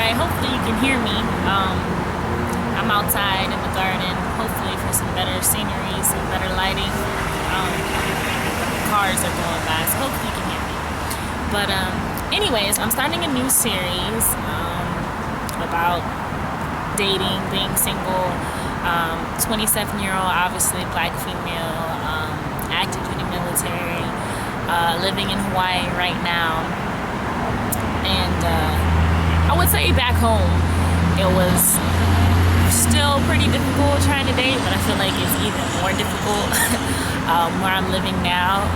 Hi, hopefully you can hear me. I'm outside in the garden, hopefully for some better scenery, some better lighting. Cars are going by, so hopefully you can hear me. But anyways, I'm starting a new series about dating, being single, 27-year-old, obviously black female, active duty military, living in Hawaii right now. And I would say back home it was still pretty difficult trying to date, but I feel like it's even more difficult where I'm living now,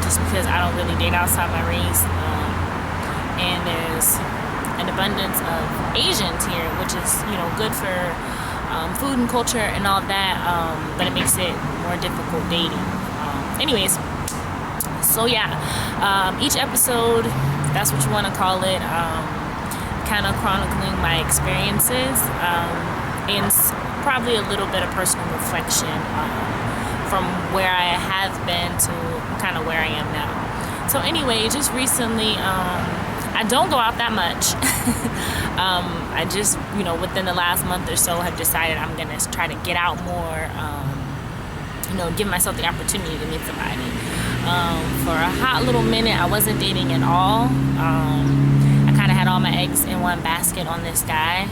just because I don't really date outside my race, and there's an abundance of Asians here, which is good for food and culture and all that, but it makes it more difficult dating. Anyways, so yeah, each episode, that's what you want to call it, kind of chronicling my experiences, and probably a little bit of personal reflection from where I have been to kind of where I am now. So anyway, just recently, I don't go out that much. I just, within the last month or so have decided I'm going to try to get out more, give myself the opportunity to meet somebody. For a hot little minute, I wasn't dating at all. I kind of had all my eggs in one basket on this guy,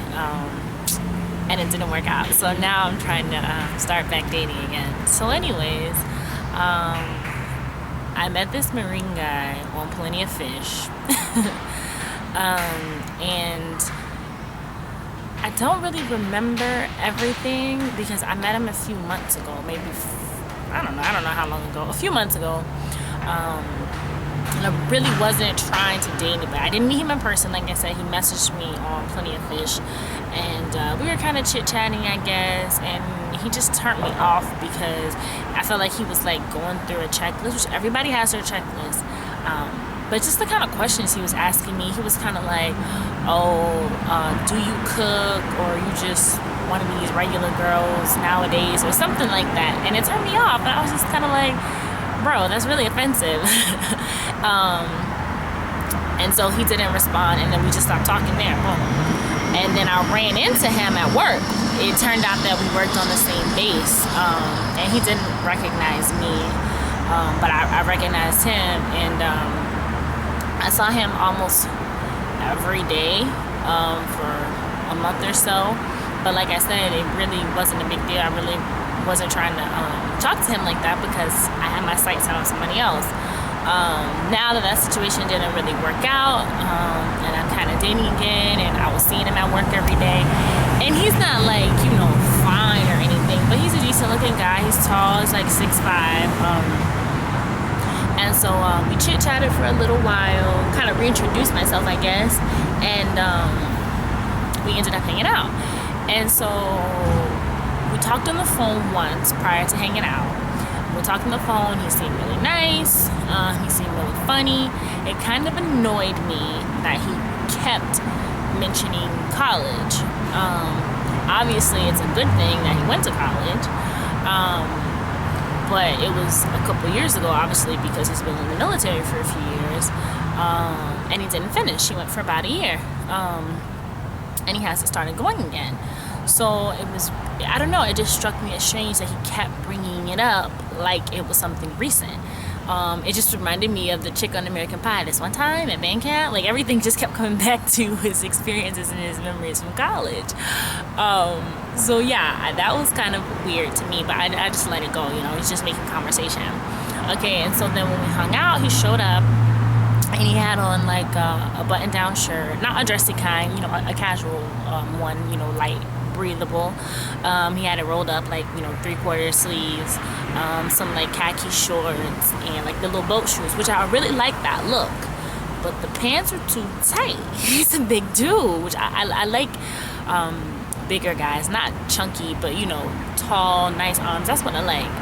and it didn't work out. So now I'm trying to start back dating again. So anyways, I met this Marine guy on Plenty of Fish. And I don't really remember everything because I met him a few months ago, maybe, I don't know how long ago, a few months ago. And I really wasn't trying to date anybody. I didn't meet him in person. Like I said, he messaged me on Plenty of Fish, and we were kind of chit-chatting, I guess, and he just turned me off because I felt like he was like going through a checklist, which everybody has their checklist, but just the kind of questions he was asking me, he was kind of like, do you cook, or you just one of these regular girls nowadays, or something like that, and it turned me off, and I was just kind of like, bro, that's really offensive. And so he didn't respond, and then we just stopped talking there. Boom. And then I ran into him at work. It turned out that we worked on the same base, and he didn't recognize me, but I recognized him, and I saw him almost every day for a month or so. But like I said, it really wasn't a big deal. I really wasn't trying to talk to him like that because I had my sights set on somebody else. Now that situation didn't really work out, and I'm kind of dating again, and I was seeing him at work every day, and he's not like, fine or anything, but he's a decent looking guy. He's tall, he's like 6'5", and so we chit-chatted for a little while, kind of reintroduced myself, I guess, and we ended up hanging out. And so we talked on the phone once prior to hanging out. We talked on the phone. He seemed really nice. He seemed really funny. It kind of annoyed me that he kept mentioning college. Obviously, it's a good thing that he went to college. But it was a couple years ago, obviously, because he's been in the military for a few years. And he didn't finish. He went for about a year. And he hasn't started going again. So it was, I don't know, it just struck me as strange that he kept bringing it up like it was something recent. It just reminded me of the chick on American Pie this one time at band camp. Like, everything just kept coming back to his experiences and his memories from college. So yeah, that was kind of weird to me, but I just let it go, he's just making conversation. Okay, and so then when we hung out, he showed up, and he had on like a button-down shirt, not a dressy kind, a casual one, light, breathable. He had it rolled up like 3/4 sleeves, some like khaki shorts, and like the little boat shoes, which I really like that look. But the pants were too tight. He's a big dude, which I like bigger guys, not chunky, but tall, nice arms. That's what I like.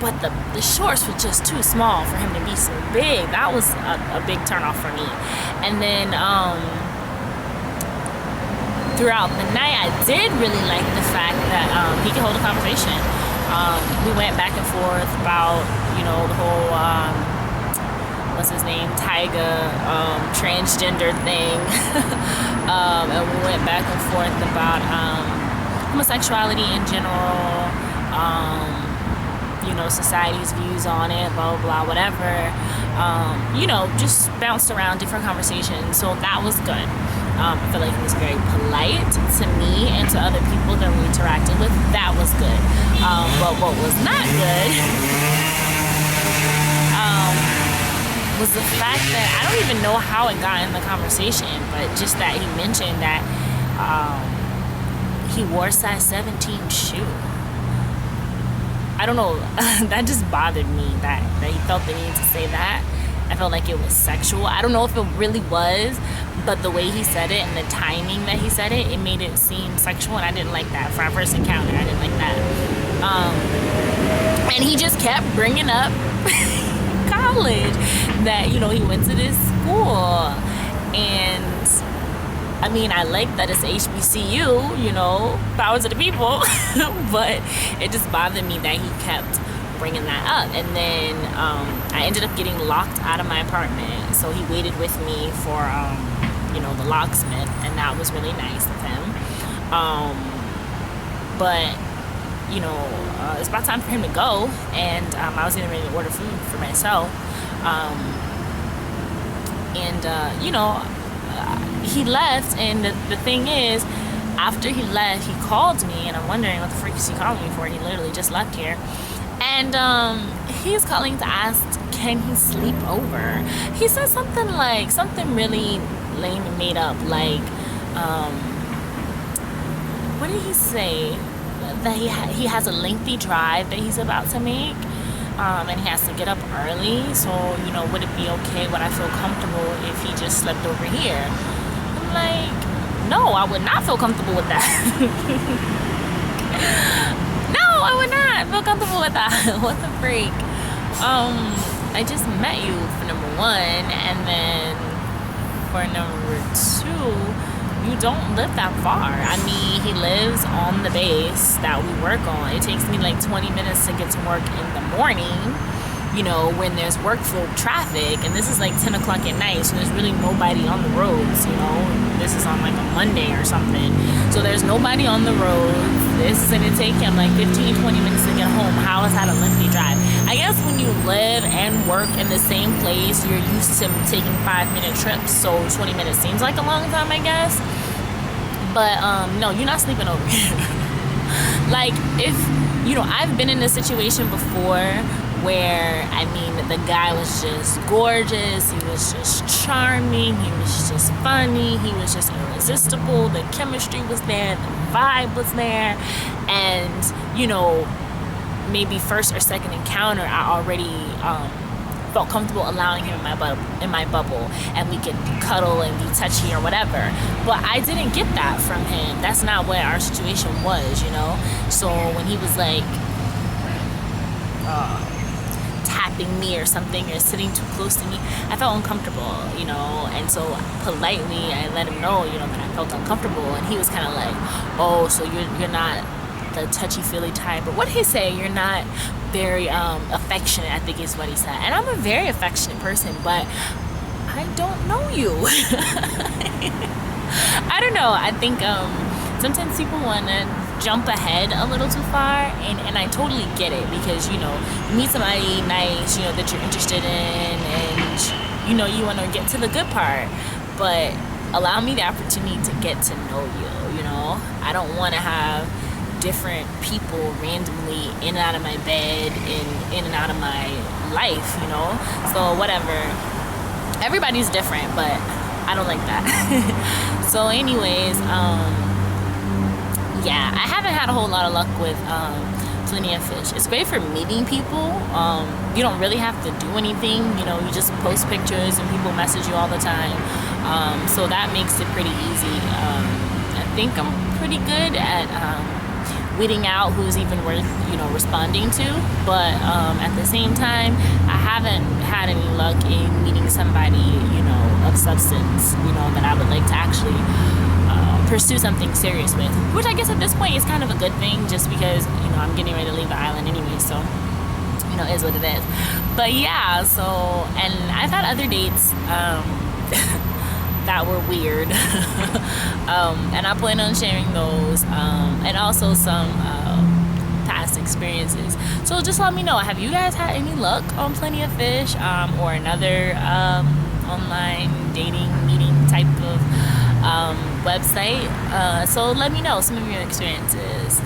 But the shorts were just too small for him to be so big. That was a big turnoff for me. And then throughout the night, I did really like the fact that he could hold a conversation. We went back and forth about the whole what's his name, Tyga, transgender thing. And we went back and forth about homosexuality in general, society's views on it, blah, blah, blah, whatever. Just bounced around different conversations. So that was good. I feel like he was very polite to me and to other people that we interacted with. That was good. But what was not good was the fact that I don't even know how it got in the conversation, but just that he mentioned that he wore a size 17 shoe. I don't know. That just bothered me that he felt the need to say that. I felt like it was sexual. I don't know if it really was, but the way he said it and the timing that he said it, it made it seem sexual, and I didn't like that. For our first encounter, I didn't like that. And he just kept bringing up college, that, he went to this school. And I mean, I like that it's HBCU, power to the people, but it just bothered me that he kept bringing that up. And then I ended up getting locked out of my apartment, so he waited with me for the locksmith, and that was really nice of him. But it's about time for him to go, and I was getting ready to order food for myself. He left, and the thing is, after he left, he called me, and I'm wondering what the freak is he calling me for. He literally just left here. And he's calling to ask, can he sleep over? He said something really lame and made up, like, what did he say? That he has a lengthy drive that he's about to make, and he has to get up early, so, would it be okay, would I feel comfortable if he just slept over here? I'm like, no, I would not feel comfortable with that. No, I would not feel comfortable with that. What the freak? I just met you, for number one, and then for number two, you don't live that far. I mean, he lives on the base that we work on. It takes me like 20 minutes to get to work in the morning, when there's work-filled traffic, and this is like 10 o'clock at night, so there's really nobody on the roads, This is on like a Monday or something. So there's nobody on the road. This is gonna take him like 15, 20 minutes to get home. How is that a lengthy drive? I guess when you live and work in the same place, you're used to taking 5-minute trips, so 20 minutes seems like a long time, I guess. But no, you're not sleeping over here. Like, if, I've been in this situation before where, I mean, the guy was just gorgeous, he was just charming, he was just funny, he was just irresistible, the chemistry was there, the vibe was there, and, maybe first or second encounter, I already felt comfortable allowing him in my bubble, and we could cuddle and be touchy or whatever. But I didn't get that from him. That's not what our situation was, So when he was like tapping me or something, or sitting too close to me, I felt uncomfortable, and so politely I let him know, that I felt uncomfortable, and he was kind of like, oh, so you're not the touchy-feely type, or what did he say? You're not very affectionate, I think is what he said. And I'm a very affectionate person, but I don't know you. I don't know. I think sometimes people want to jump ahead a little too far, and I totally get it, because you meet somebody nice, that you're interested in, and you want to get to the good part, but allow me the opportunity to get to know you. I don't want to have different people randomly in and out of my bed and in and out of my life, so whatever, everybody's different, but I don't like that. So anyways, yeah, I haven't had a whole lot of luck with Plenty of Fish. It's great for meeting people. You don't really have to do anything, you just post pictures and people message you all the time, so that makes it pretty easy. I think I'm pretty good at weeding out who's even worth responding to, but at the same time, I haven't had any luck in meeting somebody of substance that I would like to actually pursue something serious with, which I guess at this point is kind of a good thing, just because I'm getting ready to leave the island anyway. So you know, is what it is. But yeah, so, and I've had other dates that were weird. And I plan on sharing those, and also some past experiences. So just let me know, have you guys had any luck on Plenty of Fish, or another online dating meeting type of website? So let me know some of your experiences.